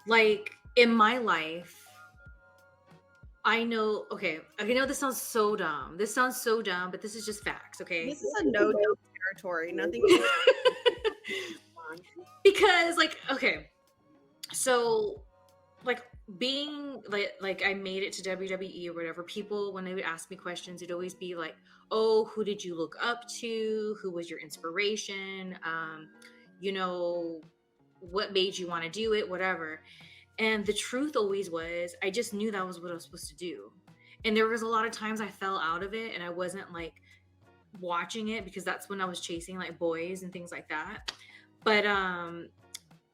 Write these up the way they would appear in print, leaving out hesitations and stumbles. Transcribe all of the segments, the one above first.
Like in my life, I know, okay, I know this sounds so dumb. This sounds so dumb, but this is just facts, okay? This is a no dumb territory. Nothing you just on. Because like, okay, so like being like I made it to WWE or whatever, people when they would ask me questions, it'd always be like, "Oh, who did you look up to? Who was your inspiration? You know, what made you want to do it, whatever." And the truth always was, I just knew that was what I was supposed to do. And there was a lot of times I fell out of it and I wasn't like watching it because that's when I was chasing like boys and things like that. But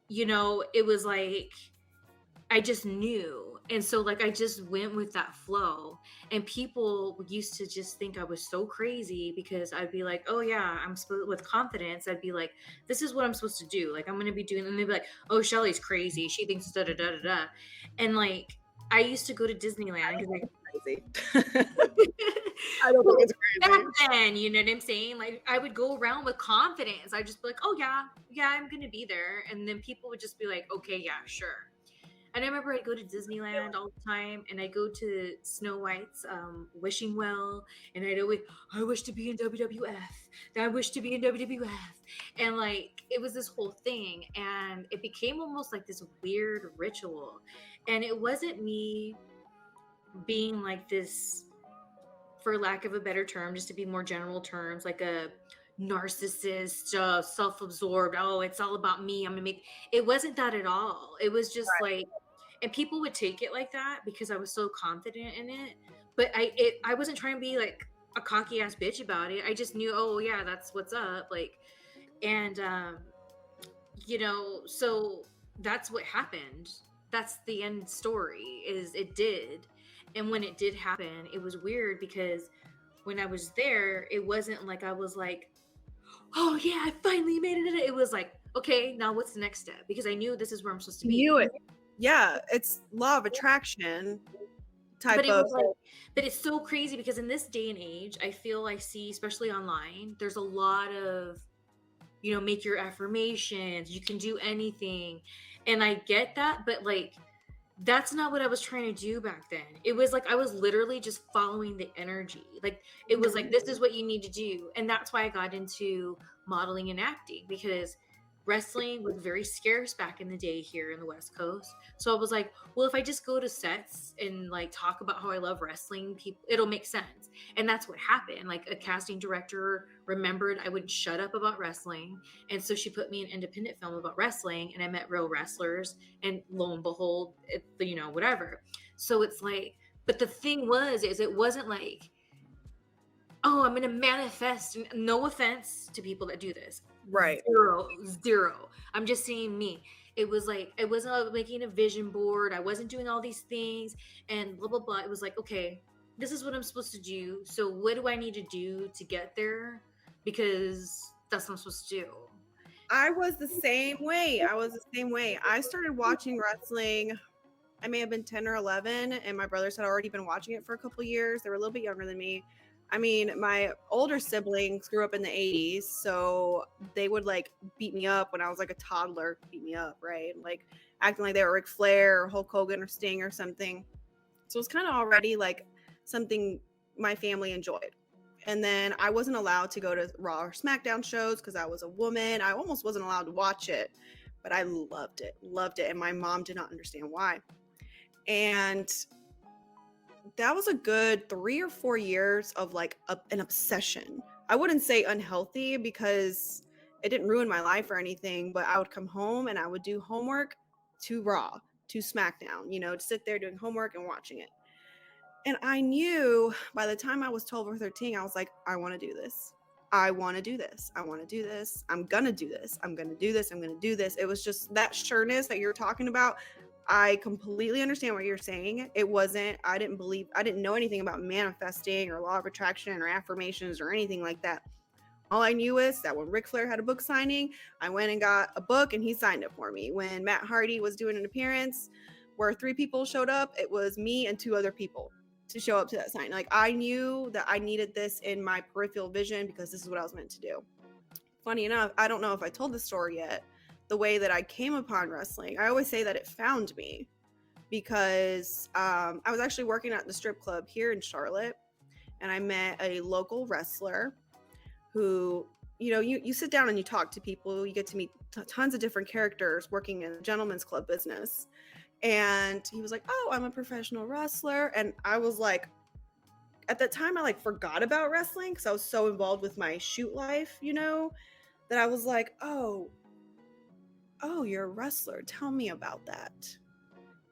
it was like I just knew. And so like I just went with that flow. And people used to just think I was so crazy because I'd be like, "Oh yeah, I'm supposed with confidence." I'd be like, "This is what I'm supposed to do. Like I'm going to be doing." And they'd be like, "Oh, Shelly's crazy. She thinks da da da da da." And like I used to go to Disneyland because like Crazy. I don't think well, it's back crazy. then, you know what I'm saying? Like I would go around with confidence. I'd just be like, "Oh yeah, yeah, I'm going to be there." And then people would just be like, "Okay, yeah, sure." And I remember I'd go to Disneyland all the time, and I go to Snow White's wishing well, and I'd always, I wish to be in WWF. I wish to be in WWF, and like it was this whole thing, and it became almost like this weird ritual, and it wasn't me being like this, for lack of a better term, just to be more general terms, like a narcissist, self-absorbed. Oh, it's all about me. I'm gonna make. It wasn't that at all. It was just like, and people would take it like that because I was so confident in it. But I wasn't trying to be like a cocky ass bitch about it. I just knew, oh yeah, that's what's up. Like, and so that's what happened. That's the end story. Is it did, and when it did happen, it was weird because when I was there, it wasn't like I was like, oh yeah, I finally made it. It was like, okay, now what's the next step? Because I knew this is where I'm supposed to Knew be. it. Yeah, it's law of attraction But type it of was like, but it's so crazy because in this day and age, I feel I see, especially online, there's a lot of, make your affirmations, you can do anything. And I get that, but like, that's not what I was trying to do back then. It was like I was literally just following the energy. Like it was like this is what you need to do. And that's why I got into modeling and acting because wrestling was very scarce back in the day here in the West Coast. So I was like, well, if I just go to sets and like talk about how I love wrestling, people it'll make sense. And that's what happened. Like a casting director remembered I wouldn't shut up about wrestling. And so she put me in an independent film about wrestling and I met real wrestlers and lo and behold, whatever. So it's like, but the thing is it wasn't like, oh, I'm going to manifest. No offense to people that do this. right. Zero, zero. I'm just saying me. It was like, I wasn't making a vision board. I wasn't doing all these things and blah, blah, blah. It was like, okay, this is what I'm supposed to do. So what do I need to do to get there? Because that's what I'm supposed to do. I was the same way. I was the same way. I started watching wrestling. I may have been 10 or 11, and my brothers had already been watching it for a couple years. They were a little bit younger than me. I mean, my older siblings grew up in the 80s, so they would like beat me up when I was like a toddler, beat me up, right? Like acting like they were Ric Flair or Hulk Hogan or Sting or something. So it was kind of already like something my family enjoyed. And then I wasn't allowed to go to Raw or SmackDown shows because I was a woman. I almost wasn't allowed to watch it, but I loved it. And my mom did not understand why. And that was a good 3 or 4 years of like an obsession. I wouldn't say unhealthy because it didn't ruin my life or anything, but I would come home and I would do homework to Raw, to SmackDown, to sit there doing homework and watching it. And I knew by the time I was 12 or 13, I was like, I want to do this. I want to do this. I want to do this. I'm going to do this. I'm going to do this. I'm going to do this. It was just that sureness that you're talking about. I completely understand what you're saying. It wasn't, I didn't know anything about manifesting or law of attraction or affirmations or anything like that. All I knew is that when Ric Flair had a book signing, I went and got a book and he signed it for me. When Matt Hardy was doing an appearance where 3 people showed up, it was me and 2 other people to show up to that sign. Like I knew that I needed this in my peripheral vision because this is what I was meant to do. Funny enough, I don't know if I told this story yet. the way that I came upon wrestling. I always say that it found me because I was actually working at the strip club here in Charlotte, and I met a local wrestler who, you sit down and you talk to people, you get to meet tons of different characters working in the gentleman's club business. And he was like, "Oh, I'm a professional wrestler." And I was like, at that time, I like forgot about wrestling because I was so involved with my shoot life, that I was like, oh, you're a wrestler. Tell me about that.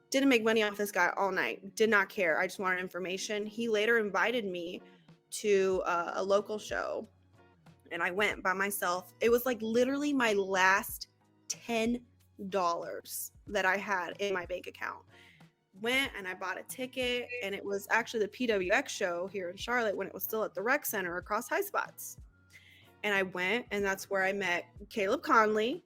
Didn't make money off this guy all night. Did not care. I just wanted information. He later invited me to a local show, and I went by myself. It was like literally my last $10 that I had in my bank account. Went and I bought a ticket, and it was actually the PWX show here in Charlotte when it was still at the rec center across High Spots. And I went, and that's where I met Caleb Conley.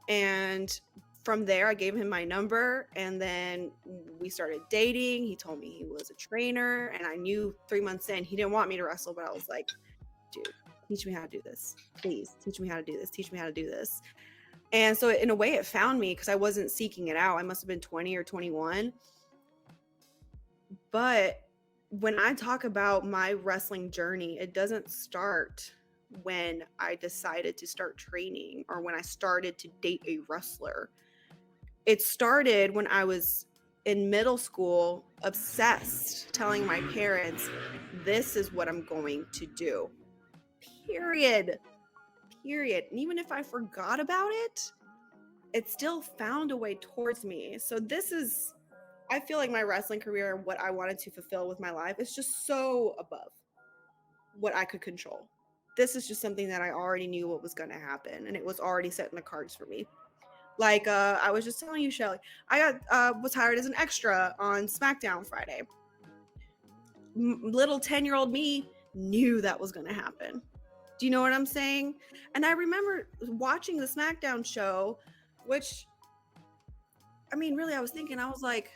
And from there, I gave him my number, and then we started dating. He told me he was a trainer, and I knew 3 months in he didn't want me to wrestle, but I was like, dude, teach me how to do this. Please teach me how to do this. Teach me how to do this. And so in a way it found me because I wasn't seeking it out. I must have been 20 or 21. But when I talk about my wrestling journey, it doesn't start when I decided to start training or when I started to date a wrestler. It started when I was in middle school, obsessed, telling my parents, this is what I'm going to do. Period. And even if I forgot about it, it still found a way towards me. So I feel like my wrestling career, what I wanted to fulfill with my life, is just so above what I could control. This is just something that I already knew what was going to happen, and it was already set in the cards for me. Like I was just telling you, Shelly, I was hired as an extra on SmackDown Friday. Little 10-year-old me knew that was going to happen. Do you know what I'm saying? And I remember watching the SmackDown show, which, I mean, really, I was thinking, I was like,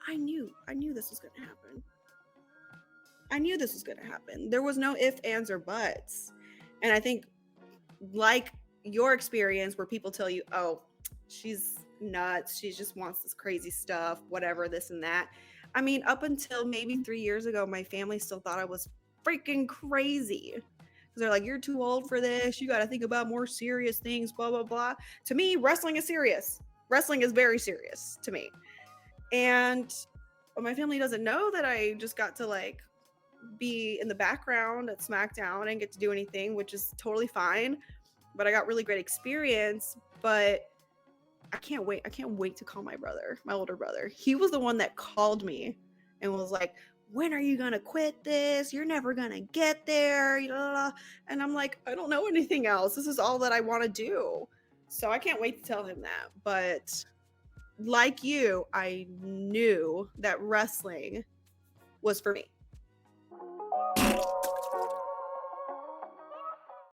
I knew this was going to happen. I knew this was going to happen. There was no ifs, ands, or buts. And I think, like your experience where people tell you, oh, she's nuts, she just wants this crazy stuff, whatever, this and that. I mean, up until maybe 3 years ago, my family still thought I was freaking crazy. Because they're like, you're too old for this. You got to think about more serious things, blah, blah, blah. To me, wrestling is serious. Wrestling is very serious to me. And my family doesn't know that I just got to like be in the background at SmackDown and get to do anything, which is totally fine. But I got really great experience. But I can't wait. I can't wait to call my brother, my older brother. He was the one that called me and was like, when are you going to quit this? You're never going to get there. And I'm like, I don't know anything else. This is all that I want to do. So I can't wait to tell him that. But like you, I knew that wrestling was for me.